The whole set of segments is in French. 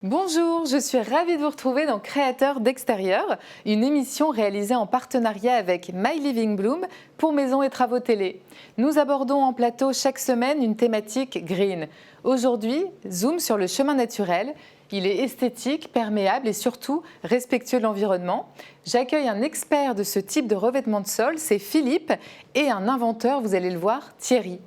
Bonjour, je suis ravie de vous retrouver dans Créateurs d'extérieur, une émission réalisée en partenariat avec My Living Bloom pour maisons et travaux télé. Nous abordons en plateau chaque semaine une thématique green. Aujourd'hui, zoom sur le chemin naturel. Il est esthétique, perméable et surtout respectueux de l'environnement. J'accueille un expert de ce type de revêtement de sol, c'est Philippe, et un inventeur, vous allez le voir, Thierry.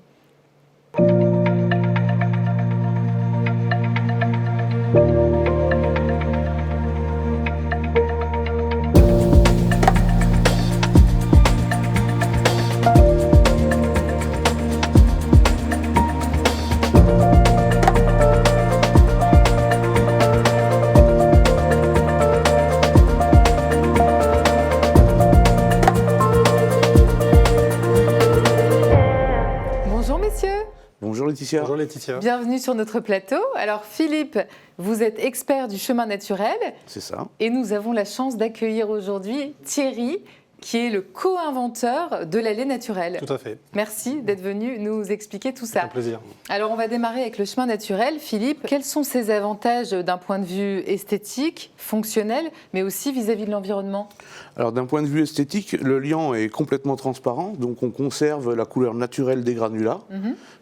Bonjour Laetitia. Bonjour Laetitia. Bienvenue sur notre plateau. Alors Philippe, vous êtes expert du chemin naturel. C'est ça. Et nous avons la chance d'accueillir aujourd'hui Thierry, qui est le co-inventeur de l'allée naturelle. Tout à fait. Merci d'être venu nous expliquer tout ça. C'est un plaisir. Alors on va démarrer avec le chemin naturel. Philippe, quels sont ses avantages d'un point de vue esthétique, fonctionnel, mais aussi vis-à-vis de l'environnement ? Alors d'un point de vue esthétique, le liant est complètement transparent, donc on conserve la couleur naturelle des granulats,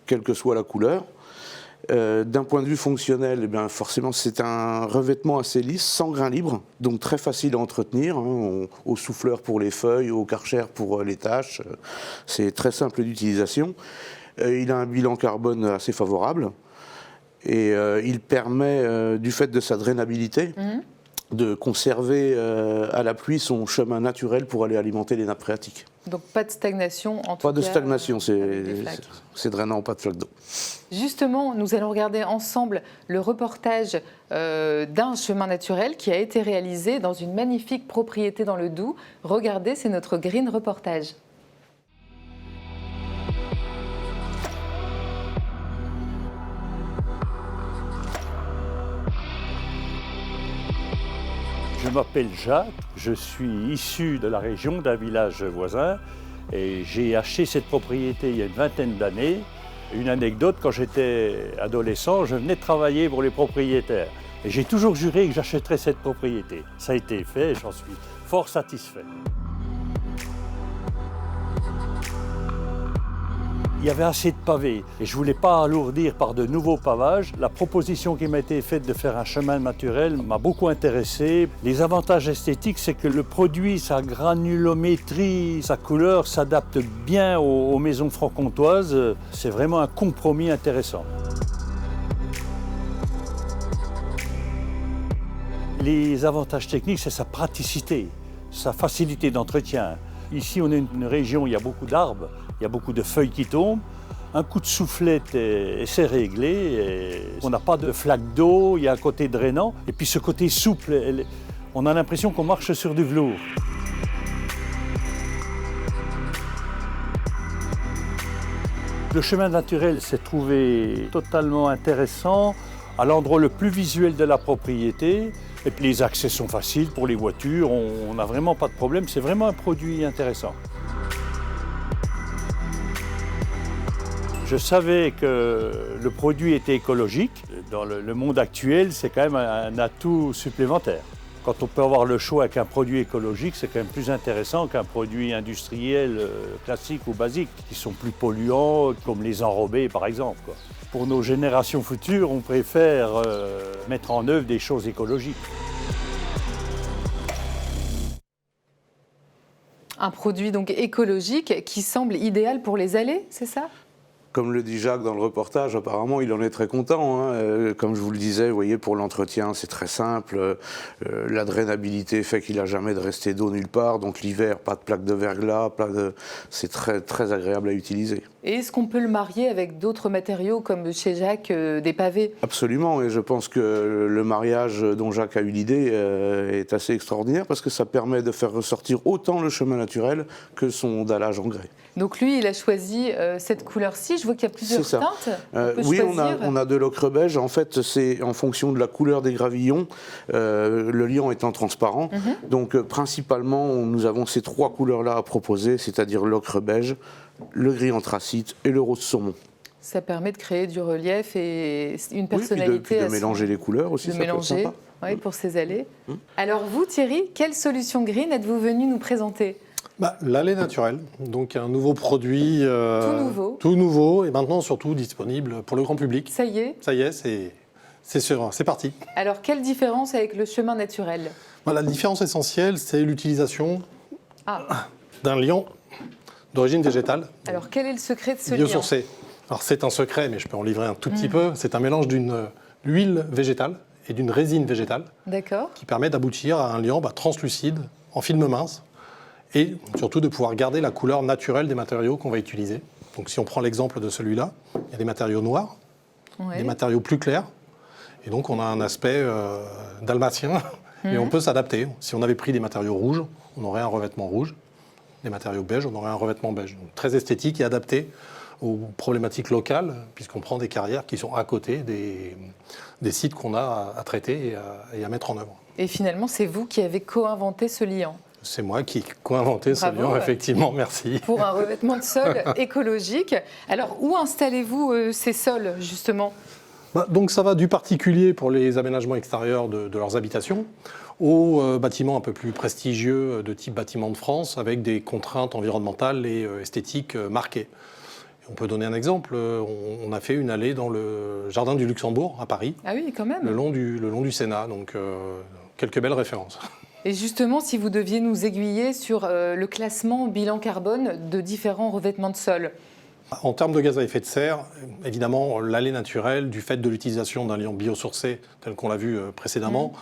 quelle que soit la couleur. D'un point de vue fonctionnel, eh bien, forcément c'est un revêtement assez lisse, sans grain libre, donc très facile à entretenir, au souffleur pour les feuilles, au Karcher pour les tâches. C'est très simple d'utilisation. Il a un bilan carbone assez favorable et il permet, du fait de sa drainabilité, de conserver à la pluie son chemin naturel pour aller alimenter les nappes phréatiques. Donc pas de stagnation en tout cas. Pas de stagnation, c'est drainant, pas de flaque d'eau. Justement, nous allons regarder ensemble le reportage d'un chemin naturel qui a été réalisé dans une magnifique propriété dans le Doubs. Regardez, c'est notre Green Reportage. Je m'appelle Jacques, je suis issu de la région, d'un village voisin et j'ai acheté cette propriété il y a une vingtaine d'années. Une anecdote, quand j'étais adolescent, je venais de travailler pour les propriétaires et j'ai toujours juré que j'achèterais cette propriété. Ça a été fait et j'en suis fort satisfait. Il y avait assez de pavés et je ne voulais pas alourdir par de nouveaux pavages. La proposition qui m'a été faite de faire un chemin naturel m'a beaucoup intéressé. Les avantages esthétiques, c'est que le produit, sa granulométrie, sa couleur s'adapte bien aux maisons franc-comtoises. C'est vraiment un compromis intéressant. Les avantages techniques, c'est sa praticité, sa facilité d'entretien. Ici, on est une région où il y a beaucoup d'arbres. Il y a beaucoup de feuilles qui tombent, un coup de soufflette et c'est réglé. Et on n'a pas de flaque d'eau, il y a un côté drainant. Et puis ce côté souple, on a l'impression qu'on marche sur du velours. Le chemin naturel s'est trouvé totalement intéressant, à l'endroit le plus visuel de la propriété. Et puis les accès sont faciles pour les voitures, on n'a vraiment pas de problème, c'est vraiment un produit intéressant. Je savais que le produit était écologique. Dans le monde actuel, c'est quand même un atout supplémentaire. Quand on peut avoir le choix avec un produit écologique, c'est quand même plus intéressant qu'un produit industriel classique ou basique, qui sont plus polluants, comme les enrobés par exemple. Pour nos générations futures, on préfère mettre en œuvre des choses écologiques. Un produit donc écologique qui semble idéal pour les allées, c'est ça ? Comme le dit Jacques dans le reportage, apparemment il en est très content. Comme je vous le disais, vous voyez, pour l'entretien c'est très simple. La drainabilité fait qu'il n'a jamais de rester d'eau nulle part. Donc l'hiver, pas de plaque de verglas, c'est très, très agréable à utiliser. Et est-ce qu'on peut le marier avec d'autres matériaux comme chez Jacques, des pavés ? Absolument, et je pense que le mariage dont Jacques a eu l'idée est assez extraordinaire parce que ça permet de faire ressortir autant le chemin naturel que son dallage en grès. Donc lui, il a choisi cette couleur-ci. Je vois qu'il y a plusieurs teintes. Oui, on a de l'ocre beige. En fait, c'est en fonction de la couleur des gravillons, le liant étant transparent. Donc principalement, nous avons ces trois couleurs-là à proposer, c'est-à-dire l'ocre beige, le gris anthracite et le rose saumon. Ça permet de créer du relief et une Oui, personnalité. puis de mélanger les couleurs aussi, de ça peut être mélanger, sympa. oui, pour ces allées. Alors vous, Thierry, quelle solution green êtes-vous venu nous présenter? L'allée naturelle, donc un nouveau produit tout nouveau et maintenant surtout disponible pour le grand public. Ça y est? Ça y est, c'est parti. Alors quelle différence avec le chemin naturel? La différence essentielle, c'est l'utilisation d'un liant d'origine végétale. Alors quel est le secret de ce liant? Biosourcé. Alors c'est un secret, mais je peux en livrer un tout petit peu. C'est un mélange d'une huile végétale et d'une résine végétale qui permet d'aboutir à un liant translucide en film mince et surtout de pouvoir garder la couleur naturelle des matériaux qu'on va utiliser. Donc si on prend l'exemple de celui-là, il y a des matériaux noirs, des matériaux plus clairs, et donc on a un aspect dalmatien, et on peut s'adapter. Si on avait pris des matériaux rouges, on aurait un revêtement rouge, des matériaux beiges, on aurait un revêtement beige. Donc très esthétique et adapté aux problématiques locales, puisqu'on prend des carrières qui sont à côté des sites qu'on a à traiter et à mettre en œuvre. Et finalement, c'est vous qui avez co-inventé ce liant? C'est moi qui ai co-inventé ce liant, effectivement, merci. Pour un revêtement de sol écologique. Alors, où installez-vous ces sols, justement? Donc ça va du particulier pour les aménagements extérieurs de leurs habitations aux bâtiments un peu plus prestigieux de type bâtiment de France avec des contraintes environnementales et esthétiques marquées. On peut donner un exemple. On a fait une allée dans le jardin du Luxembourg à Paris. Ah oui, quand même. Le long du Sénat, donc quelques belles références. Et justement, si vous deviez nous aiguiller sur le classement bilan carbone de différents revêtements de sol. En termes de gaz à effet de serre, évidemment, l'allée naturelle, du fait de l'utilisation d'un liant biosourcé, tel qu'on l'a vu précédemment,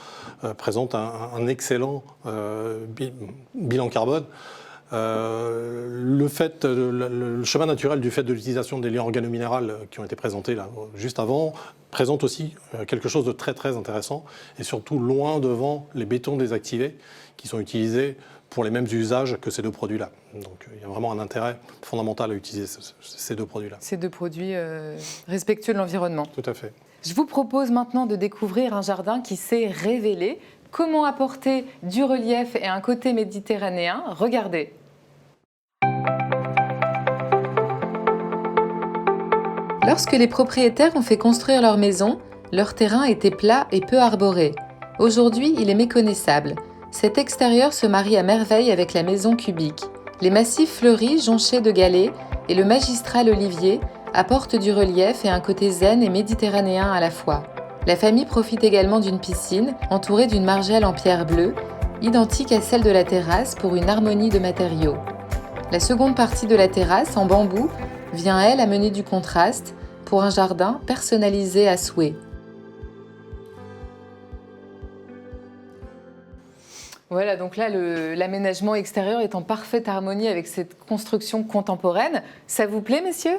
présente un excellent bilan carbone. Le chemin naturel du fait de l'utilisation des liants organominérales qui ont été présentés là, juste avant présente aussi quelque chose de très très intéressant et surtout loin devant les bétons désactivés qui sont utilisés pour les mêmes usages que ces deux produits-là. Donc il y a vraiment un intérêt fondamental à utiliser ces deux produits-là. Ces deux produits respectueux de l'environnement. Tout à fait. Je vous propose maintenant de découvrir un jardin qui s'est révélé. Comment apporter du relief et un côté méditerranéen? Regardez. Lorsque les propriétaires ont fait construire leur maison, leur terrain était plat et peu arboré. Aujourd'hui, il est méconnaissable. Cet extérieur se marie à merveille avec la maison cubique. Les massifs fleuris, jonchés de galets, et le magistral olivier apportent du relief et un côté zen et méditerranéen à la fois. La famille profite également d'une piscine entourée d'une margelle en pierre bleue, identique à celle de la terrasse pour une harmonie de matériaux. La seconde partie de la terrasse, en bambou, vient elle amener du contraste pour un jardin personnalisé à souhait. Voilà, donc là, l'aménagement extérieur est en parfaite harmonie avec cette construction contemporaine. Ça vous plaît, messieurs ?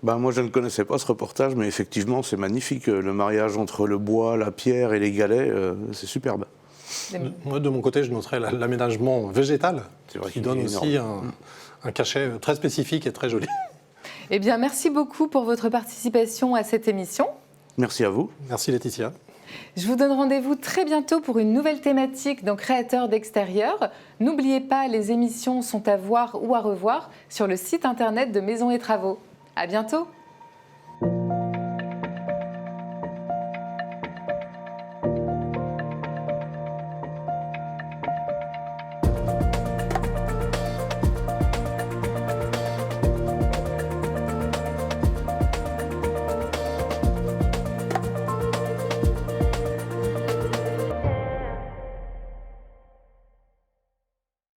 Moi, je ne connaissais pas ce reportage, mais effectivement, c'est magnifique. Le mariage entre le bois, la pierre et les galets, c'est superbe. Moi, de mon côté, je noterais l'aménagement végétal, qui donne aussi un cachet très spécifique et très joli. Eh bien, merci beaucoup pour votre participation à cette émission. Merci à vous. Merci Laetitia. Je vous donne rendez-vous très bientôt pour une nouvelle thématique dans Créateurs d'extérieur. N'oubliez pas, les émissions sont à voir ou à revoir sur le site internet de Maisons et Travaux. À bientôt.